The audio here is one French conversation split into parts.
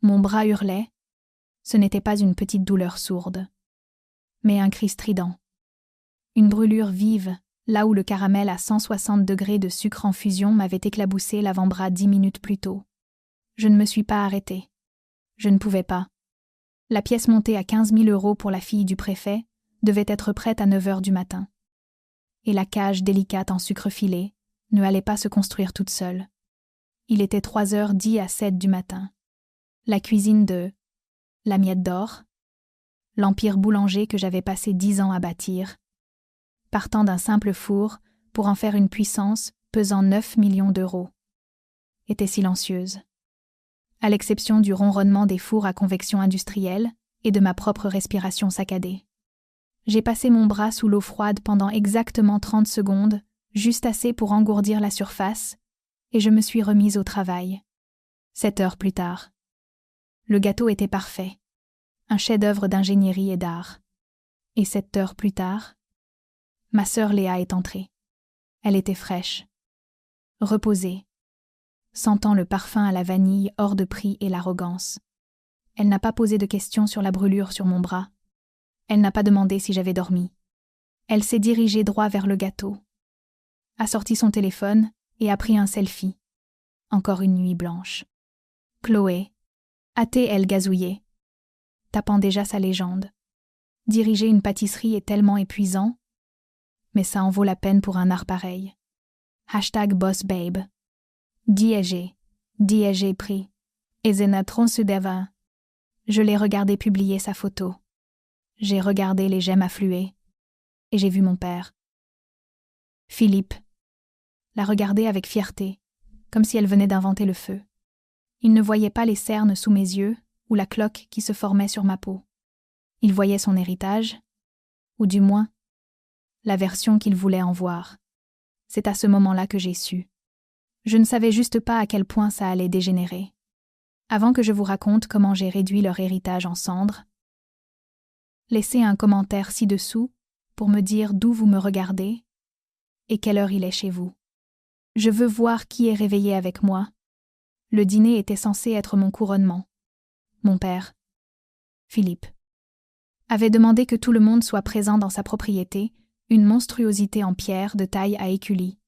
Mon bras hurlait. Ce n'était pas une petite douleur sourde, mais un cri strident. Une brûlure vive, là où le caramel à 160 degrés de sucre en fusion m'avait éclaboussé l'avant-bras 10 minutes plus tôt. Je ne me suis pas arrêtée. Je ne pouvais pas. La pièce montée à 15 000 € pour la fille du préfet devait être prête à 9 heures du matin. Et la cage délicate en sucre filé ne allait pas se construire toute seule. Il était 3h10 à 7 du matin. La cuisine de la Miette d'Or, l'empire boulanger que j'avais passé 10 ans à bâtir, partant d'un simple four pour en faire une puissance pesant 9 millions d'euros, était silencieuse. À l'exception du ronronnement des fours à convection industrielle et de ma propre respiration saccadée. J'ai passé mon bras sous l'eau froide pendant exactement 30 secondes, juste assez pour engourdir la surface, et je me suis remise au travail. 7 heures plus tard. Le gâteau était parfait, un chef-d'œuvre d'ingénierie et d'art. Et 7 heures plus tard, ma sœur Léa est entrée. Elle était fraîche, reposée, sentant le parfum à la vanille hors de prix et l'arrogance. Elle n'a pas posé de questions sur la brûlure sur mon bras. Elle n'a pas demandé si j'avais dormi. Elle s'est dirigée droit vers le gâteau, a sorti son téléphone et a pris un selfie. Encore une nuit blanche. Chloé, a-t-elle gazouillé, tapant déjà sa légende. Diriger une pâtisserie est tellement épuisant, mais ça en vaut la peine pour un art pareil. #BossBabe. Diégé pris. Et Zénatron Sudeva. Je l'ai regardé publier sa photo. J'ai regardé les j'aime affluer. Et j'ai vu mon père. Philippe. La regarder avec fierté, comme si elle venait d'inventer le feu. Il ne voyait pas les cernes sous mes yeux ou la cloque qui se formait sur ma peau. Il voyait son héritage, ou du moins, la version qu'il voulait en voir. C'est à ce moment-là que j'ai su. Je ne savais juste pas à quel point ça allait dégénérer. Avant que je vous raconte comment j'ai réduit leur héritage en cendres, laissez un commentaire ci-dessous pour me dire d'où vous me regardez et quelle heure il est chez vous. Je veux voir qui est réveillé avec moi. Le dîner était censé être mon couronnement. Mon père, Philippe, avait demandé que tout le monde soit présent dans sa propriété, une monstruosité en pierre de taille à écully,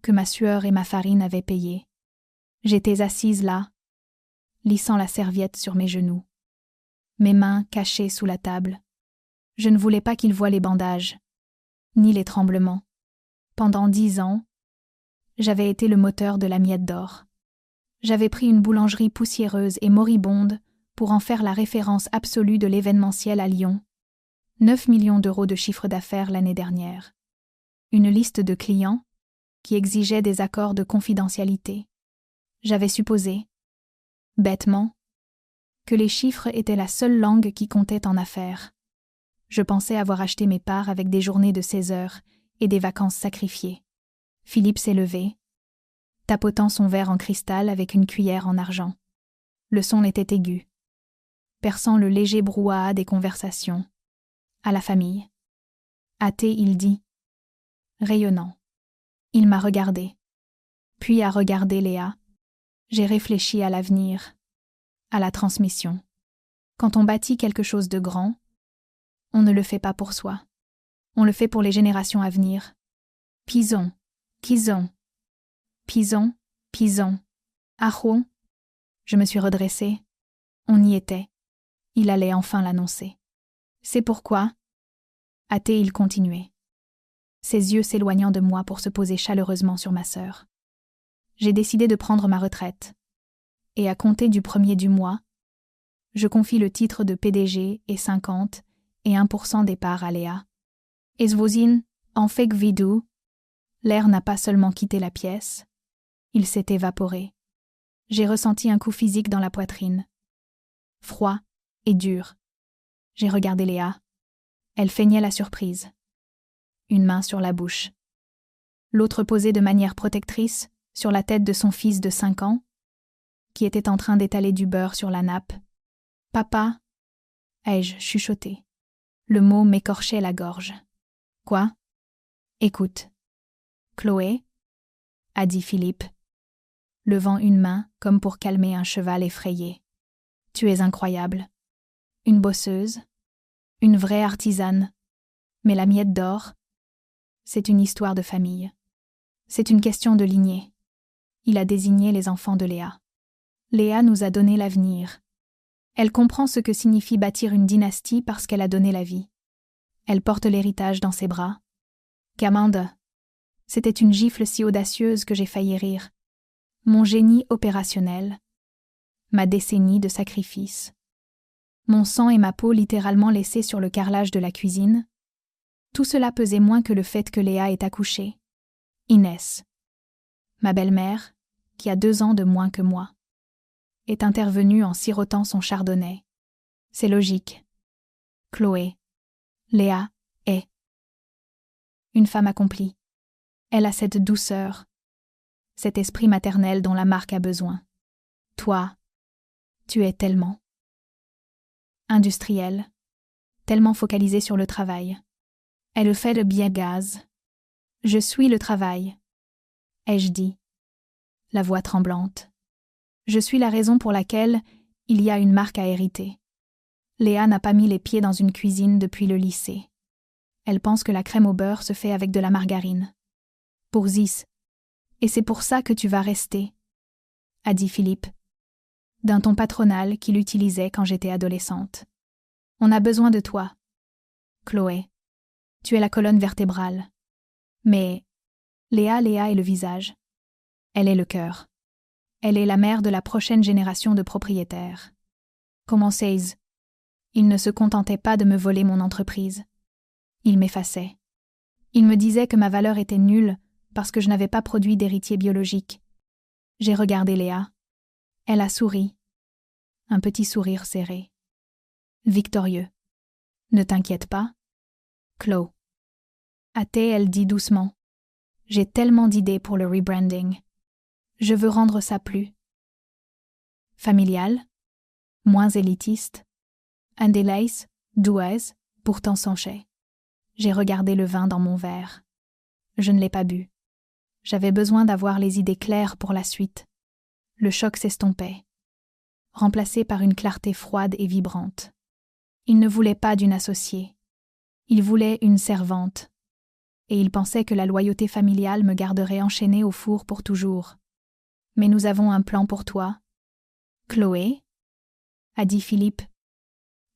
que ma sueur et ma farine avaient payé. J'étais assise là, lissant la serviette sur mes genoux, mes mains cachées sous la table. Je ne voulais pas qu'il voie les bandages, ni les tremblements. Pendant 10 ans, j'avais été le moteur de la Miette d'Or. J'avais pris une boulangerie poussiéreuse et moribonde pour en faire la référence absolue de l'événementiel à Lyon. 9 millions d'euros de chiffre d'affaires l'année dernière. Une liste de clients qui exigeait des accords de confidentialité. J'avais supposé, bêtement, que les chiffres étaient la seule langue qui comptait en affaires. Je pensais avoir acheté mes parts avec des journées de 16 heures et des vacances sacrifiées. Philippe s'est levé, tapotant son verre en cristal avec une cuillère en argent. Le son était aigu, perçant le léger brouhaha des conversations. À la famille. Hâté, il dit. Rayonnant. Il m'a regardé. Puis a regardé Léa. J'ai réfléchi à l'avenir, à la transmission. Quand on bâtit quelque chose de grand, on ne le fait pas pour soi. On le fait pour les générations à venir. Pison, Kison. Pison, Pison. Ahon. Je me suis redressée. On y était. Il allait enfin l'annoncer. C'est pourquoi, hâté, il continuait, ses yeux s'éloignant de moi pour se poser chaleureusement sur ma sœur. J'ai décidé de prendre ma retraite, et à compter du 1er du mois, je confie le titre de PDG et 50 et 1% des parts à Léa. Esvozine, en fait vidou, l'air n'a pas seulement quitté la pièce, il s'est évaporé. J'ai ressenti un coup physique dans la poitrine, froid et dur. J'ai regardé Léa. Elle feignait la surprise. Une main sur la bouche. L'autre posée de manière protectrice sur la tête de son fils de 5 ans, qui était en train d'étaler du beurre sur la nappe. « Papa » ai-je chuchoté. Le mot m'écorchait la gorge. « Quoi ?»« Écoute. »« Chloé » a dit Philippe, levant une main comme pour calmer un cheval effrayé. Tu es incroyable. Une bosseuse, une vraie artisane. Mais la miette d'or, c'est une histoire de famille. C'est une question de lignée. Il a désigné les enfants de Léa. Léa nous a donné l'avenir. Elle comprend ce que signifie bâtir une dynastie parce qu'elle a donné la vie. Elle porte l'héritage dans ses bras. Qu'Amanda, c'était une gifle si audacieuse que j'ai failli rire. Mon génie opérationnel. Ma décennie de sacrifice. Mon sang et ma peau littéralement laissés sur le carrelage de la cuisine. Tout cela pesait moins que le fait que Léa ait accouché. Inès, ma belle-mère, qui a 2 ans de moins que moi, est intervenue en sirotant son chardonnay. C'est logique. Chloé, Léa est une femme accomplie. Elle a cette douceur, cet esprit maternel dont la marque a besoin. Toi, tu es tellement industrielle, tellement focalisée sur le travail. Elle fait le biogaz. Je suis le travail, ai-je dit, la voix tremblante. Je suis la raison pour laquelle il y a une marque à hériter. Léa n'a pas mis les pieds dans une cuisine depuis le lycée. Elle pense que la crème au beurre se fait avec de la margarine. Pour Zis. Et c'est pour ça que tu vas rester, a dit Philippe, d'un ton patronal qu'il utilisait quand j'étais adolescente. On a besoin de toi. Chloé, tu es la colonne vertébrale. Mais Léa est le visage. Elle est le cœur. Elle est la mère de la prochaine génération de propriétaires. Comment sais-je? Il ne se contentait pas de me voler mon entreprise. Il m'effaçait. Il me disait que ma valeur était nulle parce que je n'avais pas produit d'héritier biologique. J'ai regardé Léa. Elle a souri. Un petit sourire serré. Victorieux. Ne t'inquiète pas. Chloé. Elle dit doucement. J'ai tellement d'idées pour le rebranding. Je veux rendre ça plus familial, moins élitiste. Andelace, douaise, pourtant sanché. J'ai regardé le vin dans mon verre. Je ne l'ai pas bu. J'avais besoin d'avoir les idées claires pour la suite. Le choc s'estompait, remplacé par une clarté froide et vibrante. Il ne voulait pas d'une associée. Il voulait une servante. Et il pensait que la loyauté familiale me garderait enchaînée au four pour toujours. Mais nous avons un plan pour toi. Chloé, a dit Philippe,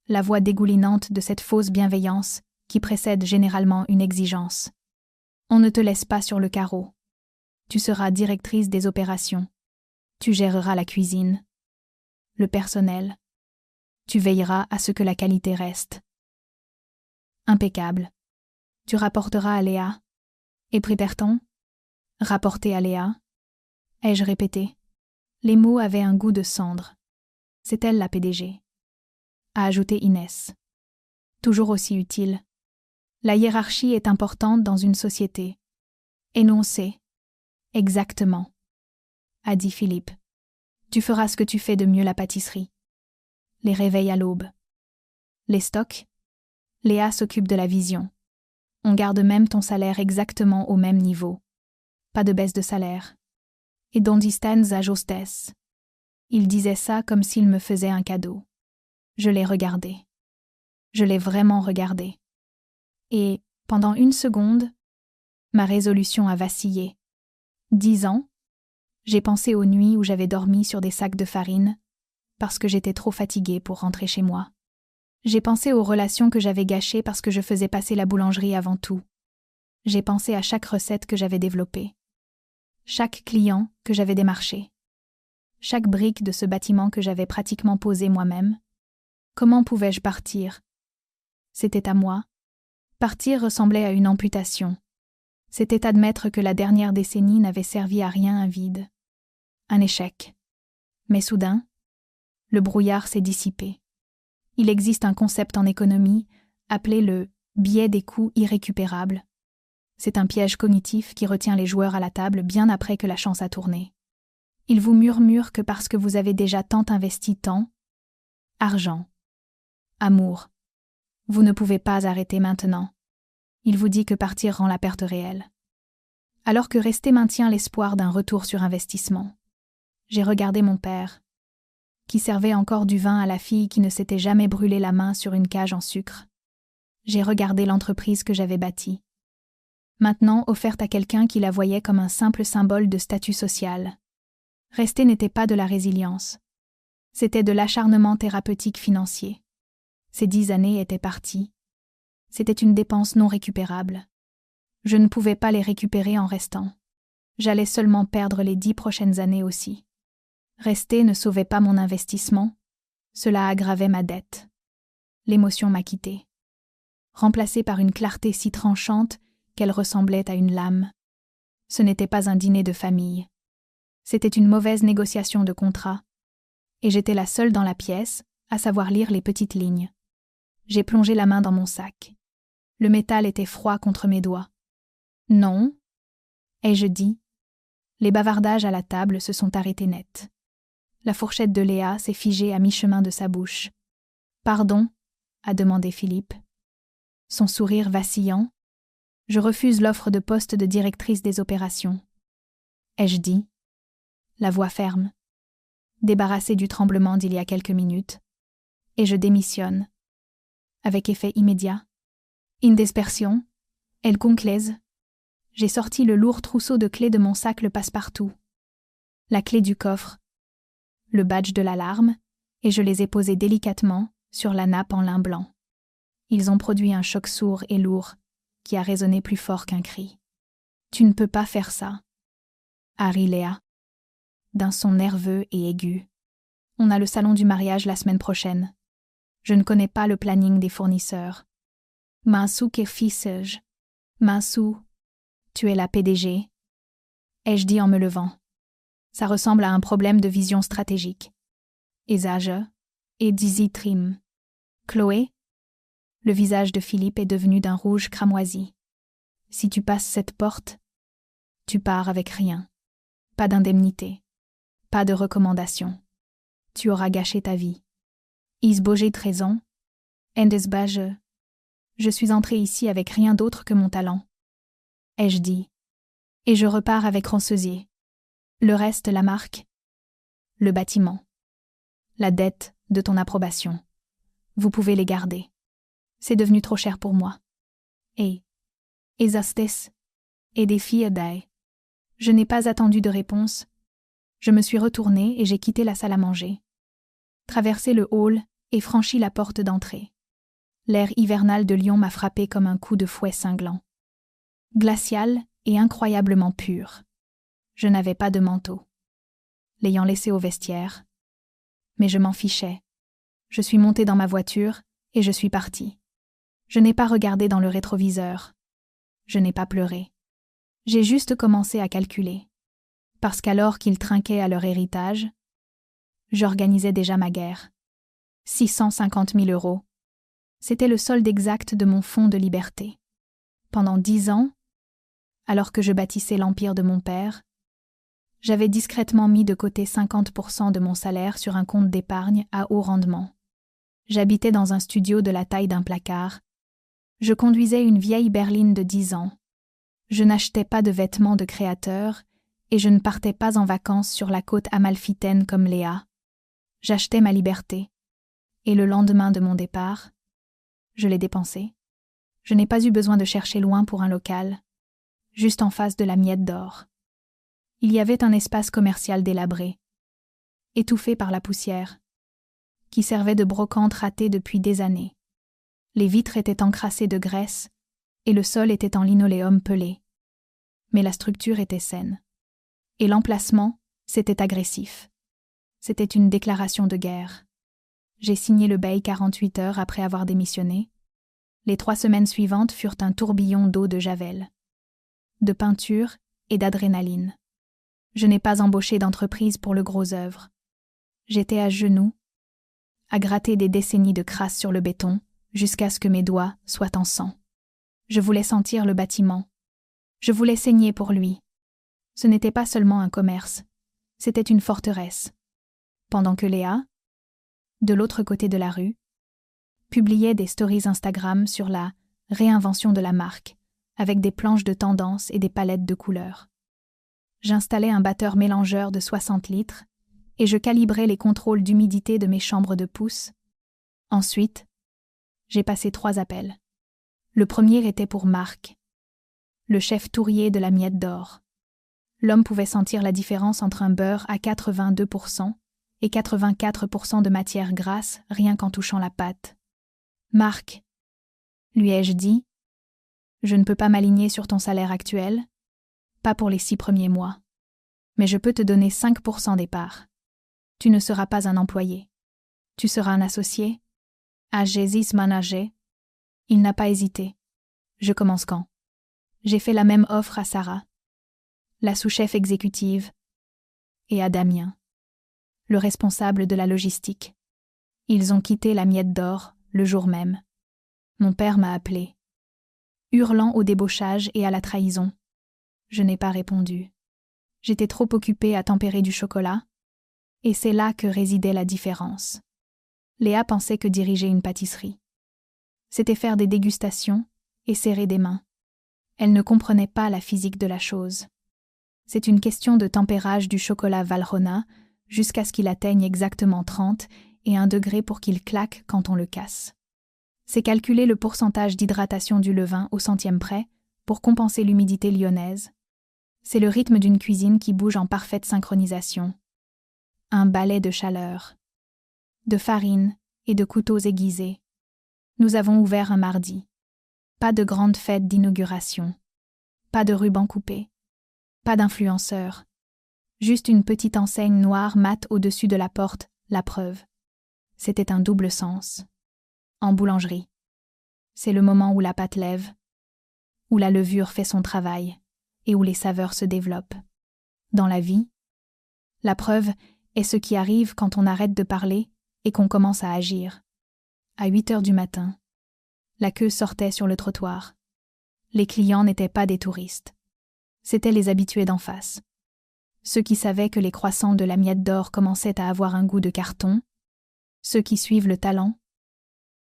la voix dégoulinante de cette fausse bienveillance qui précède généralement une exigence. On ne te laisse pas sur le carreau. Tu seras directrice des opérations. Tu géreras la cuisine, le personnel. Tu veilleras à ce que la qualité reste. Impeccable. Tu rapporteras à Léa. Et Priperton? Rapporter à Léa? Ai-je répété? Les mots avaient un goût de cendre. C'est elle la PDG. A ajouté Inès. Toujours aussi utile. La hiérarchie est importante dans une société. Énoncé. Exactement. A dit Philippe. Tu feras ce que tu fais de mieux la pâtisserie. Les réveils à l'aube. Les stocks? Léa s'occupe de la vision. On garde même ton salaire exactement au même niveau. Pas de baisse de salaire. Et dondistans à justesse. Il disait ça comme s'il me faisait un cadeau. Je l'ai regardé. Je l'ai vraiment regardé. Et, pendant 1 seconde, ma résolution a vacillé. 10 ans, j'ai pensé aux nuits où j'avais dormi sur des sacs de farine, parce que j'étais trop fatiguée pour rentrer chez moi. J'ai pensé aux relations que j'avais gâchées parce que je faisais passer la boulangerie avant tout. J'ai pensé à chaque recette que j'avais développée. Chaque client que j'avais démarché. Chaque brique de ce bâtiment que j'avais pratiquement posé moi-même. Comment pouvais-je partir? C'était à moi. Partir ressemblait à une amputation. C'était admettre que la dernière décennie n'avait servi à rien, un vide. Un échec. Mais soudain, le brouillard s'est dissipé. Il existe un concept en économie appelé le biais des coûts irrécupérables. C'est un piège cognitif qui retient les joueurs à la table bien après que la chance a tourné. Il vous murmure que parce que vous avez déjà tant investi temps, argent, amour, vous ne pouvez pas arrêter maintenant. Il vous dit que partir rend la perte réelle. Alors que rester maintient l'espoir d'un retour sur investissement. J'ai regardé mon père. qui servait encore du vin à la fille qui ne s'était jamais brûlé la main sur une cage en sucre. J'ai regardé l'entreprise que j'avais bâtie. Maintenant offerte à quelqu'un qui la voyait comme un simple symbole de statut social. Rester n'était pas de la résilience. C'était de l'acharnement thérapeutique financier. Ces 10 années étaient parties. C'était une dépense non récupérable. Je ne pouvais pas les récupérer en restant. J'allais seulement perdre les 10 prochaines années aussi. Rester ne sauvait pas mon investissement. Cela aggravait ma dette. L'émotion m'a quittée. Remplacée par une clarté si tranchante qu'elle ressemblait à une lame. Ce n'était pas un dîner de famille. C'était une mauvaise négociation de contrat. Et j'étais la seule dans la pièce à savoir lire les petites lignes. J'ai plongé la main dans mon sac. Le métal était froid contre mes doigts. Non, ai-je dit. Les bavardages à la table se sont arrêtés net. La fourchette de Léa s'est figée à mi-chemin de sa bouche. « Pardon ?» a demandé Philippe. Son sourire vacillant. « Je refuse l'offre de poste de directrice des opérations. » Ai-je dit. La voix ferme. Débarrassée du tremblement d'il y a quelques minutes. Et je démissionne. Avec effet immédiat. Indispersion. Elle conclaise. J'ai sorti le lourd trousseau de clés de mon sac le passe-partout. La clé du coffre. Le badge de l'alarme, et je les ai posés délicatement sur la nappe en lin blanc. Ils ont produit un choc sourd et lourd qui a résonné plus fort qu'un cri. « Tu ne peux pas faire ça !» a ri Léa, d'un son nerveux et aigu. « On a le salon du mariage la semaine prochaine. Je ne connais pas le planning des fournisseurs. »« Mansou que fils-je ? Mansou, tu es la PDG ?» ai-je dit en me levant. Ça ressemble à un problème de vision stratégique. Esage et Dizzy Trim. Chloé? Le visage de Philippe est devenu d'un rouge cramoisi. Si tu passes cette porte, tu pars avec rien. Pas d'indemnité. Pas de recommandation. Tu auras gâché ta vie. Isbogé 13 ans. Endesbage. Je suis entrée ici avec rien d'autre que mon talent. Ai-je dit. Et je repars avec Roncesier. Le reste, la marque. Le bâtiment. La dette de ton approbation. Vous pouvez les garder. C'est devenu trop cher pour moi. Et Astes. Et des filles d'ail. Je n'ai pas attendu de réponse. Je me suis retournée et j'ai quitté la salle à manger. Traversé le hall et franchi la porte d'entrée. L'air hivernal de Lyon m'a frappé comme un coup de fouet cinglant. Glacial et incroyablement pur. Je n'avais pas de manteau. L'ayant laissé au vestiaire. Mais je m'en fichais. Je suis montée dans ma voiture et je suis partie. Je n'ai pas regardé dans le rétroviseur. Je n'ai pas pleuré. J'ai juste commencé à calculer. Parce qu'alors qu'ils trinquaient à leur héritage, j'organisais déjà ma guerre. 650 000 €. C'était le solde exact de mon fonds de liberté. Pendant 10 ans, alors que je bâtissais l'empire de mon père, j'avais discrètement mis de côté 50% de mon salaire sur un compte d'épargne à haut rendement. J'habitais dans un studio de la taille d'un placard. Je conduisais une vieille berline de 10 ans. Je n'achetais pas de vêtements de créateur et je ne partais pas en vacances sur la côte amalfitaine comme Léa. J'achetais ma liberté. Et le lendemain de mon départ, je l'ai dépensé. Je n'ai pas eu besoin de chercher loin pour un local, juste en face de la Miette d'Or. Il y avait un espace commercial délabré, étouffé par la poussière, qui servait de brocante ratée depuis des années. Les vitres étaient encrassées de graisse et le sol était en linoléum pelé. Mais la structure était saine. Et l'emplacement, c'était agressif. C'était une déclaration de guerre. J'ai signé le bail 48 heures après avoir démissionné. Les 3 semaines suivantes furent un tourbillon d'eau de javel, de peinture et d'adrénaline. Je n'ai pas embauché d'entreprise pour le gros œuvre. J'étais à genoux, à gratter des décennies de crasse sur le béton, jusqu'à ce que mes doigts soient en sang. Je voulais sentir le bâtiment. Je voulais saigner pour lui. Ce n'était pas seulement un commerce, c'était une forteresse. Pendant que Léa, de l'autre côté de la rue, publiait des stories Instagram sur la réinvention de la marque, avec des planches de tendance et des palettes de couleurs. J'installais un batteur mélangeur de 60 litres et je calibrais les contrôles d'humidité de mes chambres de pouce. Ensuite, j'ai passé 3 appels. Le premier était pour Marc, le chef tourier de la Miette d'Or. L'homme pouvait sentir la différence entre un beurre à 82% et 84% de matière grasse rien qu'en touchant la pâte. « Marc, lui ai-je dit, je ne peux pas m'aligner sur ton salaire actuel, pas pour les 6 premiers mois, mais je peux te donner 5% des parts. Tu ne seras pas un employé. Tu seras un associé. À Jésus Manager. » Il n'a pas hésité. Je commence quand? J'ai fait la même offre à Sarah, la sous-chef exécutive, et à Damien, le responsable de la logistique. Ils ont quitté la Miette d'Or le jour même. Mon père m'a appelé, hurlant au débauchage et à la trahison. Je n'ai pas répondu. J'étais trop occupée à tempérer du chocolat, et c'est là que résidait la différence. Léa pensait que diriger une pâtisserie, c'était faire des dégustations et serrer des mains. Elle ne comprenait pas la physique de la chose. C'est une question de tempérage du chocolat Valrhona jusqu'à ce qu'il atteigne exactement 30 et 1 degré pour qu'il claque quand on le casse. C'est calculer le pourcentage d'hydratation du levain au centième près pour compenser l'humidité lyonnaise. C'est le rythme d'une cuisine qui bouge en parfaite synchronisation. Un ballet de chaleur, de farine et de couteaux aiguisés. Nous avons ouvert un mardi. Pas de grande fête d'inauguration. Pas de ruban coupé. Pas d'influenceurs. Juste une petite enseigne noire mate au-dessus de la porte, la preuve. C'était un double sens. En boulangerie. C'est le moment où la pâte lève, où la levure fait son travail et où les saveurs se développent. Dans la vie, la preuve est ce qui arrive quand on arrête de parler et qu'on commence à agir. À 8 heures du matin, la queue sortait sur le trottoir. Les clients n'étaient pas des touristes. C'étaient les habitués d'en face. Ceux qui savaient que les croissants de la Miette d'Or commençaient à avoir un goût de carton. Ceux qui suivent le talent.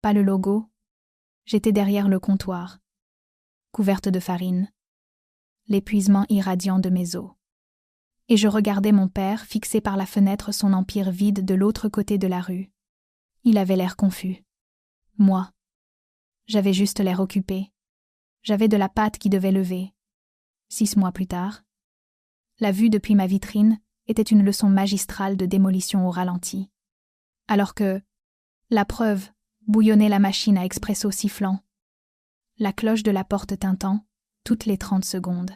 Pas le logo. J'étais derrière le comptoir, couverte de farine, l'épuisement irradiant de mes os. Et je regardais mon père fixer par la fenêtre son empire vide de l'autre côté de la rue. Il avait l'air confus. Moi, j'avais juste l'air occupé. J'avais de la pâte qui devait lever. 6 mois plus tard, la vue depuis ma vitrine était une leçon magistrale de démolition au ralenti. Alors que, la preuve, bouillonnait la machine à expresso sifflant, la cloche de la porte tintant, toutes les 30 secondes.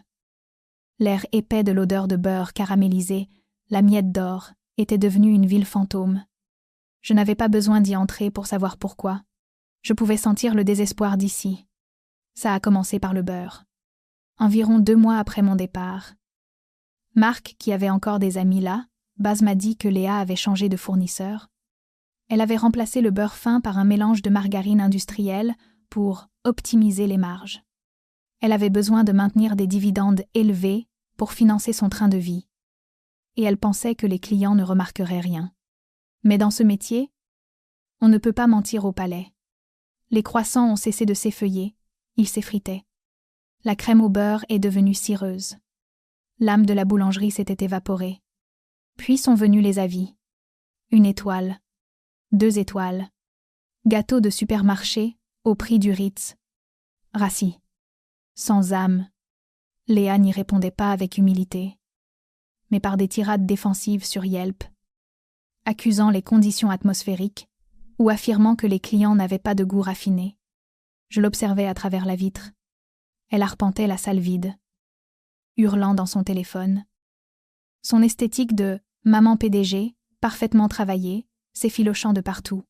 L'air épais de l'odeur de beurre caramélisé, la Miette d'Or, était devenue une ville fantôme. Je n'avais pas besoin d'y entrer pour savoir pourquoi. Je pouvais sentir le désespoir d'ici. Ça a commencé par le beurre. Environ 2 mois après mon départ. Marc, qui avait encore des amis là, Baz m'a dit que Léa avait changé de fournisseur. Elle avait remplacé le beurre fin par un mélange de margarine industrielle pour optimiser les marges. Elle avait besoin de maintenir des dividendes élevés pour financer son train de vie. Et elle pensait que les clients ne remarqueraient rien. Mais dans ce métier, on ne peut pas mentir au palais. Les croissants ont cessé de s'effeuiller, ils s'effritaient. La crème au beurre est devenue cireuse. L'âme de la boulangerie s'était évaporée. Puis sont venus les avis. 1 étoile, 2 étoiles, gâteau de supermarché au prix du Ritz. Rassis. Sans âme. Léa n'y répondait pas avec humilité, mais par des tirades défensives sur Yelp, accusant les conditions atmosphériques ou affirmant que les clients n'avaient pas de goût raffiné. Je l'observais à travers la vitre. Elle arpentait la salle vide, hurlant dans son téléphone. Son esthétique de « maman PDG », parfaitement travaillée, s'effilochant de partout.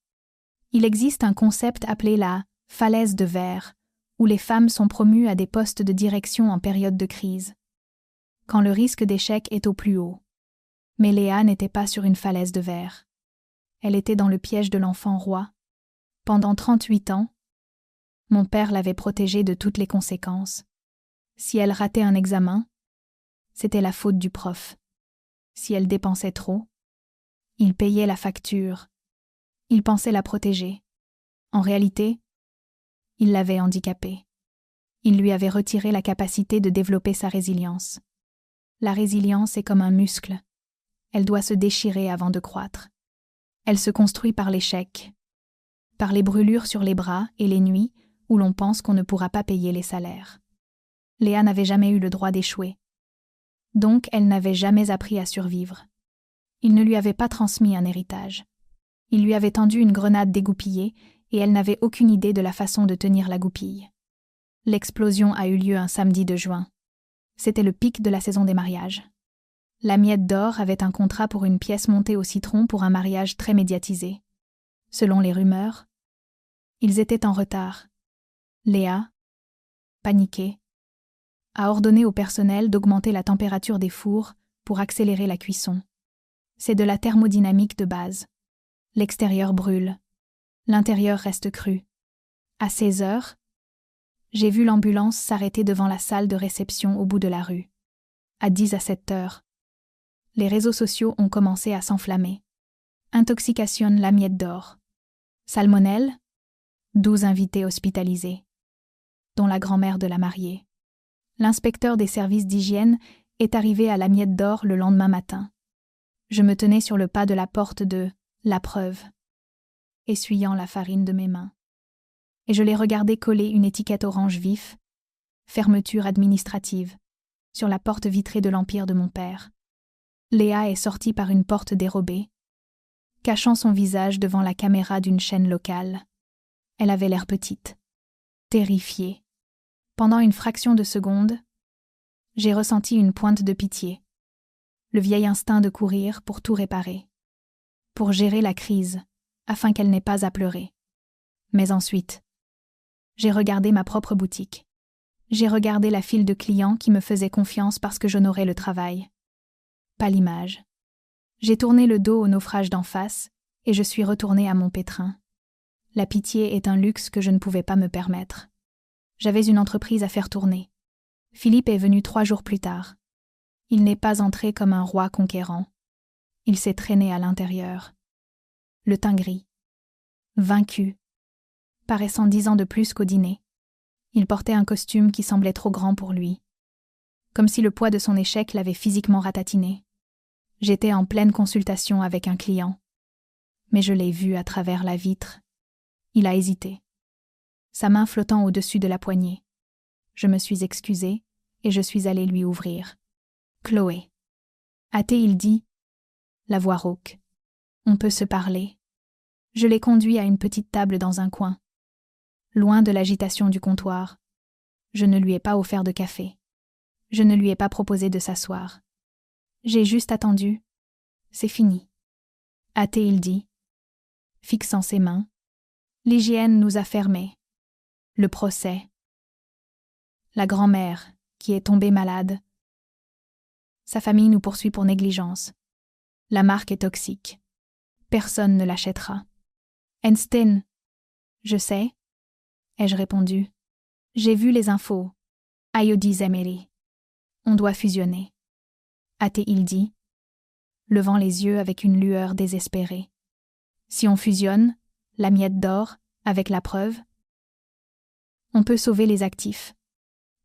Il existe un concept appelé la « falaise de verre », où les femmes sont promues à des postes de direction en période de crise, quand le risque d'échec est au plus haut. Mais Léa n'était pas sur une falaise de verre. Elle était dans le piège de l'enfant roi. Pendant 38 ans, mon père l'avait protégée de toutes les conséquences. Si elle ratait un examen, c'était la faute du prof. Si elle dépensait trop, il payait la facture. Il pensait la protéger. En réalité, il l'avait handicapée. Il lui avait retiré la capacité de développer sa résilience. La résilience est comme un muscle. Elle doit se déchirer avant de croître. Elle se construit par l'échec, par les brûlures sur les bras et les nuits où l'on pense qu'on ne pourra pas payer les salaires. Léa n'avait jamais eu le droit d'échouer. Donc elle n'avait jamais appris à survivre. Il ne lui avait pas transmis un héritage. Il lui avait tendu une grenade dégoupillée et elle n'avait aucune idée de la façon de tenir la goupille. L'explosion a eu lieu un samedi de juin. C'était le pic de la saison des mariages. La Miette d'Or avait un contrat pour une pièce montée au citron pour un mariage très médiatisé. Selon les rumeurs, ils étaient en retard. Léa, paniquée, a ordonné au personnel d'augmenter la température des fours pour accélérer la cuisson. C'est de la thermodynamique de base. L'extérieur brûle. L'intérieur reste cru. À 16 heures, j'ai vu l'ambulance s'arrêter devant la salle de réception au bout de la rue. À 10 à 7 heures, les réseaux sociaux ont commencé à s'enflammer. Intoxication la Miette d'Or. Salmonelle, 12 invités hospitalisés, dont la grand-mère de la mariée. L'inspecteur des services d'hygiène est arrivé à la Miette d'Or le lendemain matin. Je me tenais sur le pas de la porte de « La Preuve », essuyant la farine de mes mains. Et je l'ai regardé coller une étiquette orange vif, fermeture administrative, sur la porte vitrée de l'empire de mon père. Léa est sortie par une porte dérobée, cachant son visage devant la caméra d'une chaîne locale. Elle avait l'air petite, terrifiée. Pendant une fraction de seconde, j'ai ressenti une pointe de pitié, le vieil instinct de courir pour tout réparer, pour gérer la crise, afin qu'elle n'ait pas à pleurer. Mais ensuite, j'ai regardé ma propre boutique. J'ai regardé la file de clients qui me faisaient confiance parce que j'honorais le travail. Pas l'image. J'ai tourné le dos au naufrage d'en face et je suis retournée à mon pétrin. La pitié est un luxe que je ne pouvais pas me permettre. J'avais une entreprise à faire tourner. Philippe est venu 3 jours plus tard. Il n'est pas entré comme un roi conquérant. Il s'est traîné à l'intérieur. Le teint gris. Vaincu. Paraissant 10 ans de plus qu'au dîner. Il portait un costume qui semblait trop grand pour lui. Comme si le poids de son échec l'avait physiquement ratatiné. J'étais en pleine consultation avec un client. Mais je l'ai vu à travers la vitre. Il a hésité. Sa main flottant au-dessus de la poignée. Je me suis excusée et je suis allée lui ouvrir. Chloé. Hâté, il dit, la voix rauque. On peut se parler. Je l'ai conduit à une petite table dans un coin. Loin de l'agitation du comptoir. Je ne lui ai pas offert de café. Je ne lui ai pas proposé de s'asseoir. J'ai juste attendu. C'est fini. Hâté, il dit, fixant ses mains. L'hygiène nous a fermés. Le procès. La grand-mère, qui est tombée malade. Sa famille nous poursuit pour négligence. La marque est toxique. Personne ne l'achètera. Einstein. Je sais, ai-je répondu. J'ai vu les infos. Iodis Emery. On doit fusionner. Hâté, il dit, levant les yeux avec une lueur désespérée. Si on fusionne, la Miette d'Or, avec La Preuve, on peut sauver les actifs.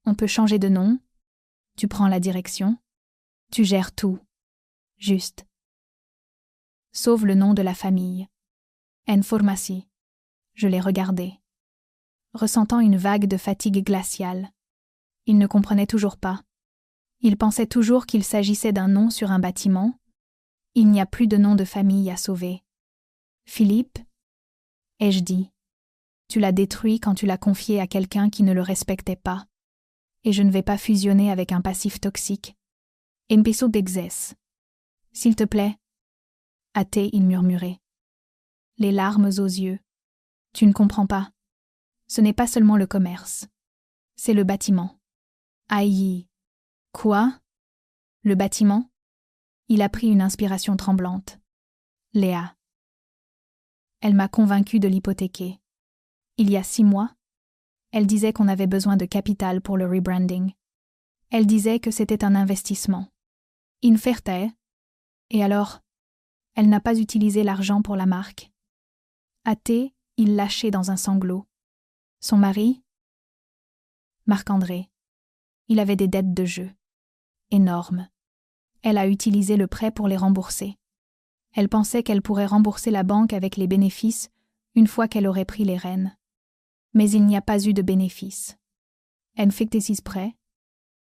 On peut changer de nom. Tu prends la direction. Tu gères tout. Juste. Sauve le nom de la famille. En pharmacie. Je l'ai regardé, ressentant une vague de fatigue glaciale. Il ne comprenait toujours pas. Il pensait toujours qu'il s'agissait d'un nom sur un bâtiment. Il n'y a plus de nom de famille à sauver. Philippe, ai-je dit, tu l'as détruit quand tu l'as confié à quelqu'un qui ne le respectait pas. Et je ne vais pas fusionner avec un passif toxique. Empiezo d'excès. S'il te plaît. Hâté, il murmurait. Les larmes aux yeux. Tu ne comprends pas. Ce n'est pas seulement le commerce. C'est le bâtiment. Aïe. Quoi? Le bâtiment? Il a pris une inspiration tremblante. Léa. Elle m'a convaincue de l'hypothéquer. Il y a 6 mois, elle disait qu'on avait besoin de capital pour le rebranding. Elle disait que c'était un investissement. Inferte. Et alors, elle n'a pas utilisé l'argent pour la marque. Hâté, il lâchait dans un sanglot. Son mari? Marc-André. Il avait des dettes de jeu. Énormes. Elle a utilisé le prêt pour les rembourser. Elle pensait qu'elle pourrait rembourser la banque avec les bénéfices une fois qu'elle aurait pris les rênes. Mais il n'y a pas eu de bénéfices. Elle fixait six prêts.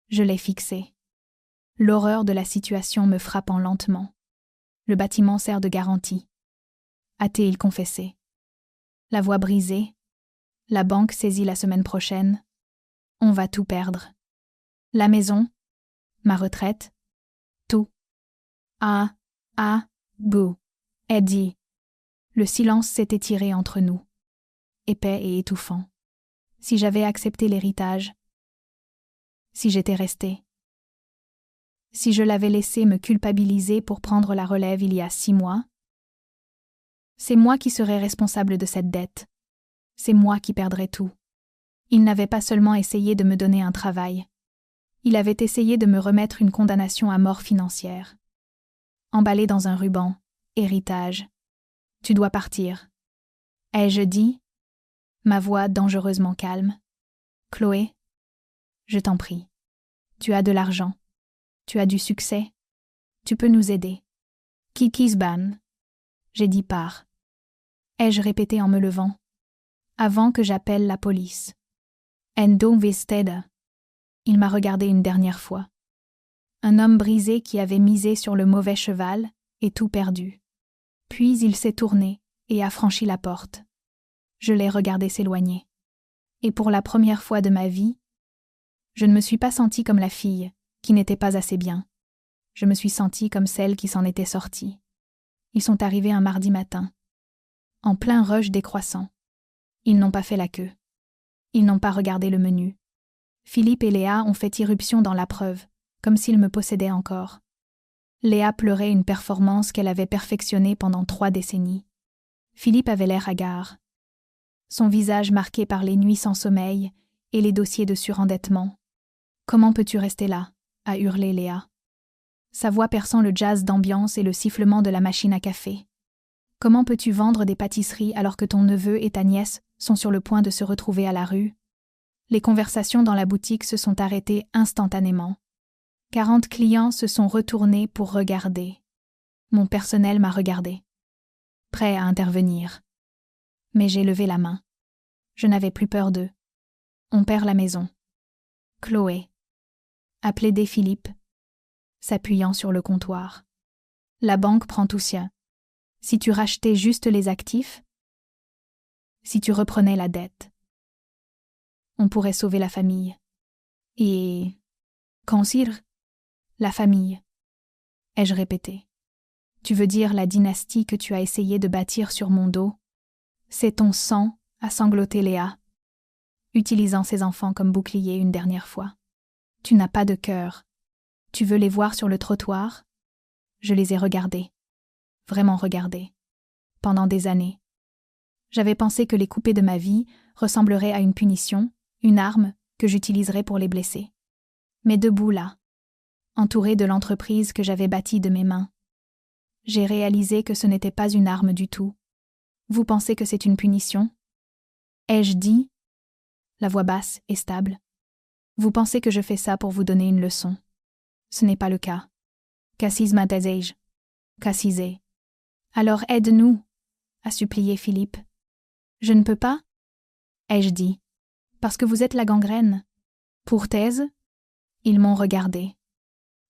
Je l'ai fixé. L'horreur de la situation me frappant lentement. Le bâtiment sert de garantie. A-t-il confessé. La voix brisée. La banque saisie la semaine prochaine. On va tout perdre. La maison. Ma retraite. Tout. Bouh. Eddie. Le silence s'est étiré entre nous. Épais et étouffant. Si j'avais accepté l'héritage. Si j'étais restée. Si je l'avais laissé me culpabiliser pour prendre la relève il y a 6 mois. C'est moi qui serais responsable de cette dette. C'est moi qui perdrais tout. Il n'avait pas seulement essayé de me donner un travail. Il avait essayé de me remettre une condamnation à mort financière. Emballé dans un ruban, héritage. Tu dois partir. Ai-je dit? Ma voix dangereusement calme. Chloé, je t'en prie. Tu as de l'argent. Tu as du succès. Tu peux nous aider. Kikisban. J'ai dit pars. Ai-je répété en me levant. Avant que j'appelle la police. Endo Visteda. Il m'a regardé une dernière fois. Un homme brisé qui avait misé sur le mauvais cheval et tout perdu. Puis il s'est tourné et a franchi la porte. Je l'ai regardé s'éloigner. Et pour la première fois de ma vie, je ne me suis pas sentie comme la fille, qui n'était pas assez bien. Je me suis sentie comme celle qui s'en était sortie. Ils sont arrivés un mardi matin. En plein rush décroissant. Ils n'ont pas fait la queue. Ils n'ont pas regardé le menu. Philippe et Léa ont fait irruption dans la preuve, comme s'ils me possédaient encore. Léa pleurait une performance qu'elle avait perfectionnée pendant 3 décennies. Philippe avait l'air hagard. Son visage marqué par les nuits sans sommeil et les dossiers de surendettement. « Comment peux-tu rester là ?» a hurlé Léa. Sa voix perçant le jazz d'ambiance et le sifflement de la machine à café. « Comment peux-tu vendre des pâtisseries alors que ton neveu et ta nièce sont sur le point de se retrouver à la rue ?» Les conversations dans la boutique se sont arrêtées instantanément. 40 clients se sont retournés pour regarder. Mon personnel m'a regardé, prêt à intervenir. Mais j'ai levé la main. Je n'avais plus peur d'eux. On perd la maison. Chloé, a plaidé Philippe, s'appuyant sur le comptoir. La banque prend tout sien. Si tu rachetais juste les actifs, si tu reprenais la dette, on pourrait sauver la famille. Et... Consire, la famille, ai-je répété. Tu veux dire la dynastie que tu as essayé de bâtir sur mon dos? C'est ton sang, a sangloté Léa, utilisant ses enfants comme bouclier une dernière fois. Tu n'as pas de cœur. Tu veux les voir sur le trottoir? Je les ai regardés. Vraiment regardés. Pendant des années. J'avais pensé que les couper de ma vie ressembleraient à une punition, une arme que j'utiliserais pour les blesser. Mais debout là, entouré de l'entreprise que j'avais bâtie de mes mains, j'ai réalisé que ce n'était pas une arme du tout. Vous pensez que c'est une punition? Ai-je dit? La voix basse et stable. Vous pensez que je fais ça pour vous donner une leçon. Ce n'est pas le cas. Cassis m'intazej. Cassisé. Alors aide-nous, a supplié Philippe. Je ne peux pas? Ai-je dit. Parce que vous êtes la gangrène. Pour thèse? Ils m'ont regardé.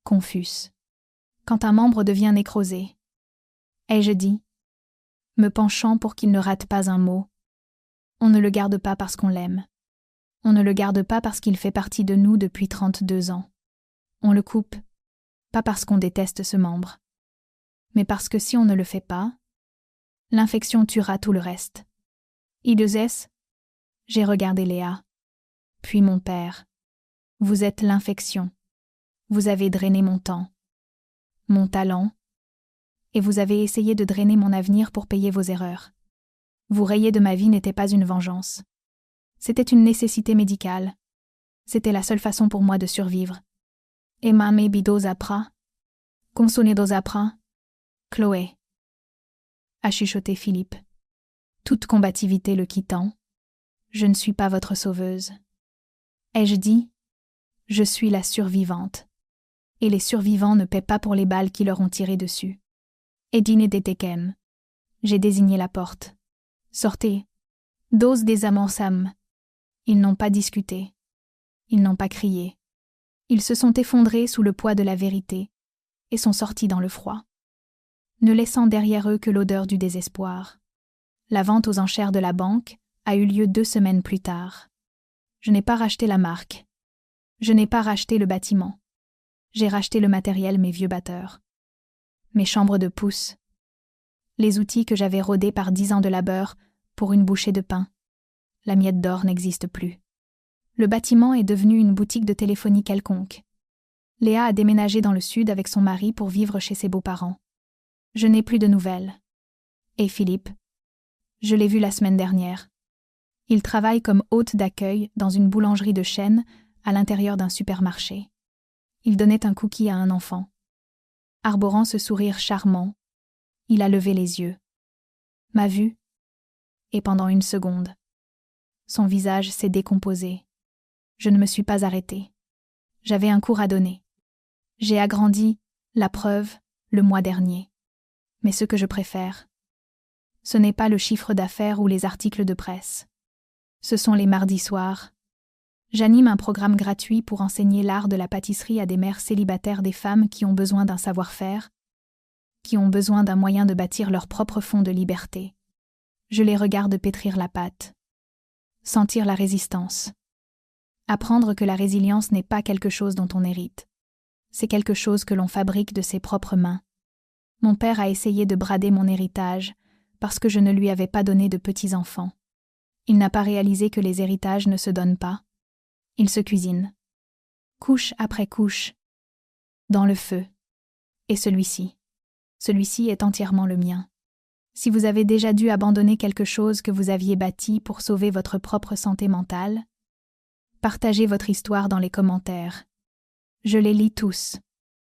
Confus. Quand un membre devient nécrosé. Ai-je dit, me penchant pour qu'il ne rate pas un mot. On ne le garde pas parce qu'on l'aime. On ne le garde pas parce qu'il fait partie de nous depuis 32 ans. On le coupe, pas parce qu'on déteste ce membre, mais parce que si on ne le fait pas, l'infection tuera tout le reste. Idezes, j'ai regardé Léa, puis mon père. Vous êtes l'infection. Vous avez drainé mon temps, mon talent, et vous avez essayé de drainer mon avenir pour payer vos erreurs. Vous rayer de ma vie n'était pas une vengeance. C'était une nécessité médicale. C'était la seule façon pour moi de survivre. Emma me bidos apra. Consonidos apra. Chloé. A chuchoté Philippe. Toute combativité le quittant. Je ne suis pas votre sauveuse. Ai-je dit? Je suis la survivante. Et les survivants ne paient pas pour les balles qui leur ont tiré dessus. Edine Deteken. J'ai désigné la porte. Sortez. Dose des Sam. Ils n'ont pas discuté. Ils n'ont pas crié. Ils se sont effondrés sous le poids de la vérité et sont sortis dans le froid, ne laissant derrière eux que l'odeur du désespoir. La vente aux enchères de la banque a eu lieu 2 semaines plus tard. Je n'ai pas racheté la marque. Je n'ai pas racheté le bâtiment. J'ai racheté le matériel, mes vieux batteurs. Mes chambres de pouce. Les outils que j'avais rodés par 10 ans de labeur pour une bouchée de pain. La miette d'or n'existe plus. Le bâtiment est devenu une boutique de téléphonie quelconque. Léa a déménagé dans le sud avec son mari pour vivre chez ses beaux-parents. Je n'ai plus de nouvelles. Et Philippe? Je l'ai vu la semaine dernière. Il travaille comme hôte d'accueil dans une boulangerie de chaîne à l'intérieur d'un supermarché. Il donnait un cookie à un enfant. Arborant ce sourire charmant, il a levé les yeux. M'a vu, et pendant 1 seconde, son visage s'est décomposé. Je ne me suis pas arrêtée. J'avais un cours à donner. J'ai agrandi, la preuve, le mois dernier. Mais ce que je préfère, ce n'est pas le chiffre d'affaires ou les articles de presse. Ce sont les mardis soirs. J'anime un programme gratuit pour enseigner l'art de la pâtisserie à des mères célibataires, des femmes qui ont besoin d'un savoir-faire, qui ont besoin d'un moyen de bâtir leur propre fond de liberté. Je les regarde pétrir la pâte, sentir la résistance, apprendre que la résilience n'est pas quelque chose dont on hérite. C'est quelque chose que l'on fabrique de ses propres mains. Mon père a essayé de brader mon héritage parce que je ne lui avais pas donné de petits-enfants. Il n'a pas réalisé que les héritages ne se donnent pas. Ils se cuisinent, couche après couche, dans le feu. Et celui-ci est entièrement le mien. Si vous avez déjà dû abandonner quelque chose que vous aviez bâti pour sauver votre propre santé mentale, partagez votre histoire dans les commentaires. Je les lis tous.